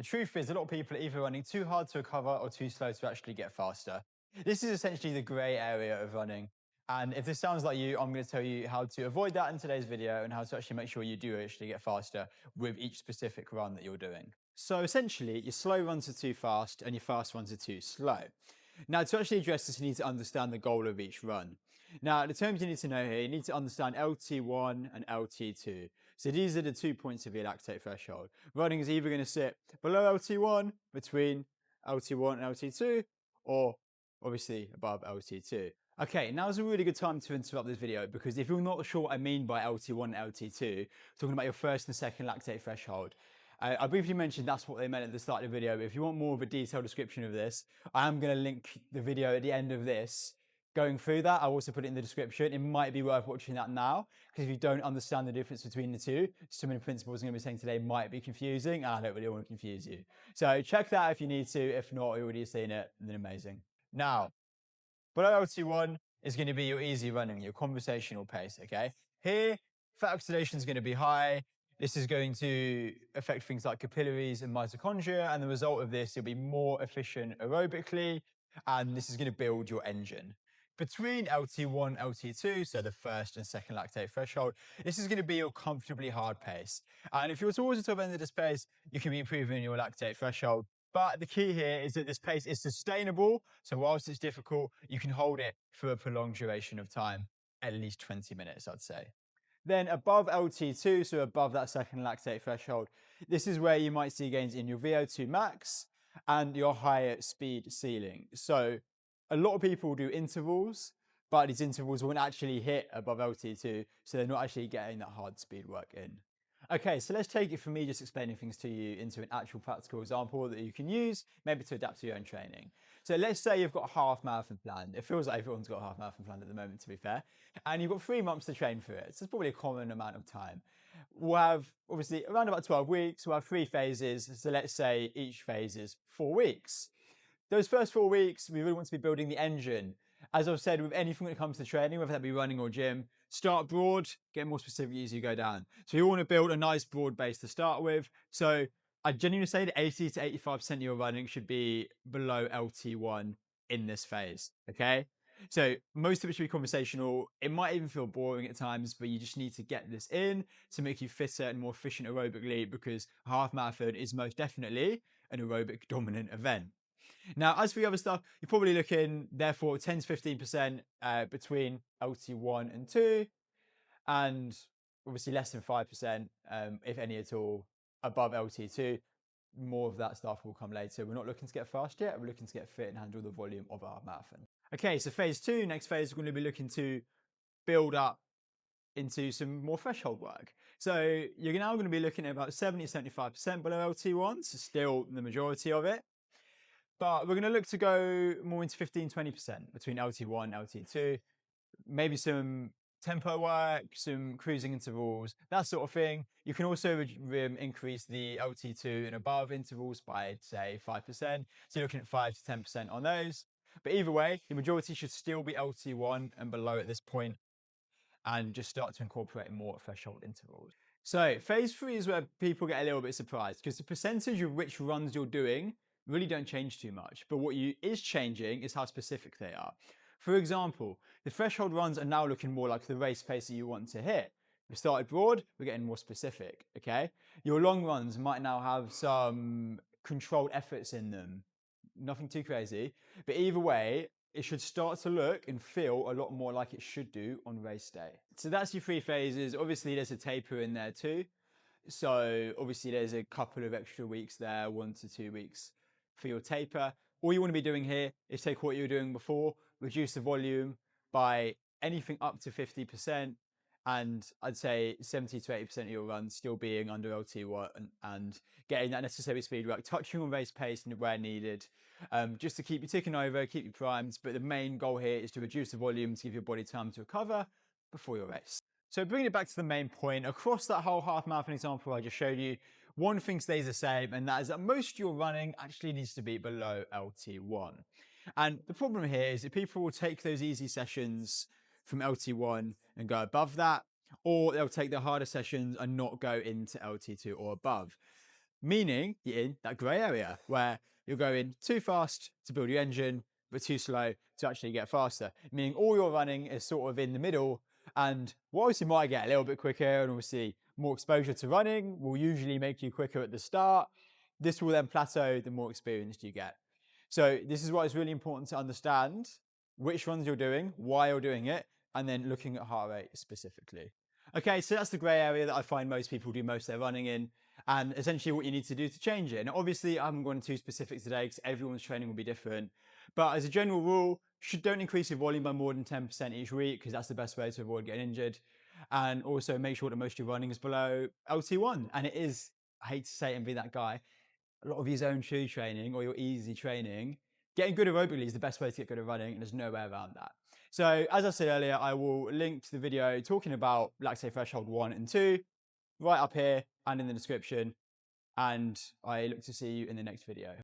The truth is, a lot of people are either running too hard to recover or too slow to actually get faster. This is essentially the gray area of running. And if this sounds like you, I'm going to tell you how to avoid that in today's video and how to actually make sure you do actually get faster with each specific run that you're doing. So essentially, your slow runs are too fast and your fast runs are too slow. Now, to actually address this, you need to understand the goal of each run. Now, the terms you need to know here, you need to understand LT1 and LT2. So these are the 2 points of your lactate threshold. Running is either going to sit below LT1, between LT1 and LT2, or obviously above LT2. Okay, now is a really good time to interrupt this video because if you're not sure what I mean by LT1 and LT2, talking about your first and second lactate threshold. I briefly mentioned that's what they meant at the start of the video, but if you want more of a detailed description of this, I am going to link the video at the end of this going through that. I'll also put it in the description. It might be worth watching that now because if you don't understand the difference between the two, some of the principles I'm going to be saying today might be confusing and I don't really want to confuse you. So check that out if you need to. If not, you already seen it, then amazing. Now, below LT1 is going to be your easy running, your conversational pace, okay? Here, fat oxidation is going to be high. This is going to affect things like capillaries and mitochondria, and the result of this, you'll be more efficient aerobically, and this is going to build your engine. Between LT1 LT2, so the first and second lactate threshold, this is going to be your comfortably hard pace. And if you're towards the top end of this pace, you can be improving your lactate threshold. But the key here is that this pace is sustainable. So whilst it's difficult, you can hold it for a prolonged duration of time, at least 20 minutes, I'd say. Then above LT2, so above that second lactate threshold, this is where you might see gains in your VO2 max and your higher speed ceiling. So a lot of people do intervals, but these intervals won't actually hit above LT2, so they're not actually getting that hard speed work in. Okay, so let's take it from me just explaining things to you into an actual practical example that you can use, maybe to adapt to your own training. So let's say you've got a half marathon planned. It feels like everyone's got a half marathon planned at the moment, to be fair. And you've got 3 months to train for it. So it's probably a common amount of time. We'll have, obviously, around about 12 weeks. We'll have 3 phases. So let's say each phase is 4 weeks. Those first 4 weeks, we really want to be building the engine. As I've said, with anything that comes to training, whether that be running or gym, start broad, get more specific as you go down. So you want to build a nice broad base to start with. So I genuinely say that 80 to 85% of your running should be below LT1 in this phase. Okay. So most of it should be conversational. It might even feel boring at times, but you just need to get this in to make you fitter and more efficient aerobically because a half marathon is most definitely an aerobic dominant event. Now, as for the other stuff, you're probably looking, therefore, 10 to 15% between LT1 and 2, and obviously less than 5%, if any at all, above LT2. More of that stuff will come later. We're not looking to get fast yet. We're looking to get fit and handle the volume of our marathon. Okay, so phase two, next phase, we're going to be looking to build up into some more threshold work. So you're now going to be looking at about 70 to 75% below LT1, so still the majority of it. But we're going to look to go more into 15, 20% between LT1 and LT2. Maybe some tempo work, some cruising intervals, that sort of thing. You can also increase the LT2 and above intervals by, say, 5%. So you're looking at 5 to 10% on those. But either way, the majority should still be LT1 and below at this point, and just start to incorporate more threshold intervals. So phase three is where people get a little bit surprised because the percentage of which runs you're doing really don't change too much. But what is changing is how specific they are. For example, the threshold runs are now looking more like the race pace that you want to hit. We started broad, we're getting more specific, okay? Your long runs might now have some controlled efforts in them. Nothing too crazy. But either way, it should start to look and feel a lot more like it should do on race day. So that's your 3 phases. Obviously, there's a taper in there too. So obviously, there's a couple of extra weeks there, 1 to 2 weeks for your taper. All you want to be doing here is take what you were doing before, reduce the volume by anything up to 50%, and I'd say 70 to 80% of your runs still being under LT1 and getting that necessary speed work, touching on race pace where needed, just to keep you ticking over, keep you primed. But the main goal here is to reduce the volume to give your body time to recover before your race. So bringing it back to the main point, across that whole half marathon example I just showed you, one thing stays the same, and that is that most of your running actually needs to be below LT1. And the problem here is that people will take those easy sessions from LT1 and go above that, or they'll take the harder sessions and not go into LT2 or above. meaning you're in that grey area where you're going too fast to build your engine, but too slow to actually get faster. Meaning all your running is sort of in the middle. And whilst you might get a little bit quicker and obviously more exposure to running will usually make you quicker at the start, this will then plateau the more experienced you get. So this is why it's really important to understand which runs you're doing, why you're doing it, and then looking at heart rate specifically. Okay, so that's the grey area that I find most people do most of their running in, and essentially what you need to do to change it. And obviously, I haven't gone too specific today because everyone's training will be different. But as a general rule, don't increase your volume by more than 10% each week because that's the best way to avoid getting injured. And also make sure that most of your running is below LT1. And it is, I hate to say it and be that guy, a lot of your zone 2 training or your easy training, getting good aerobically is the best way to get good at running, and there's no way around that. So as I said earlier, I will link to the video talking about lactate threshold 1 and 2 right up here and in the description. And I look to see you in the next video.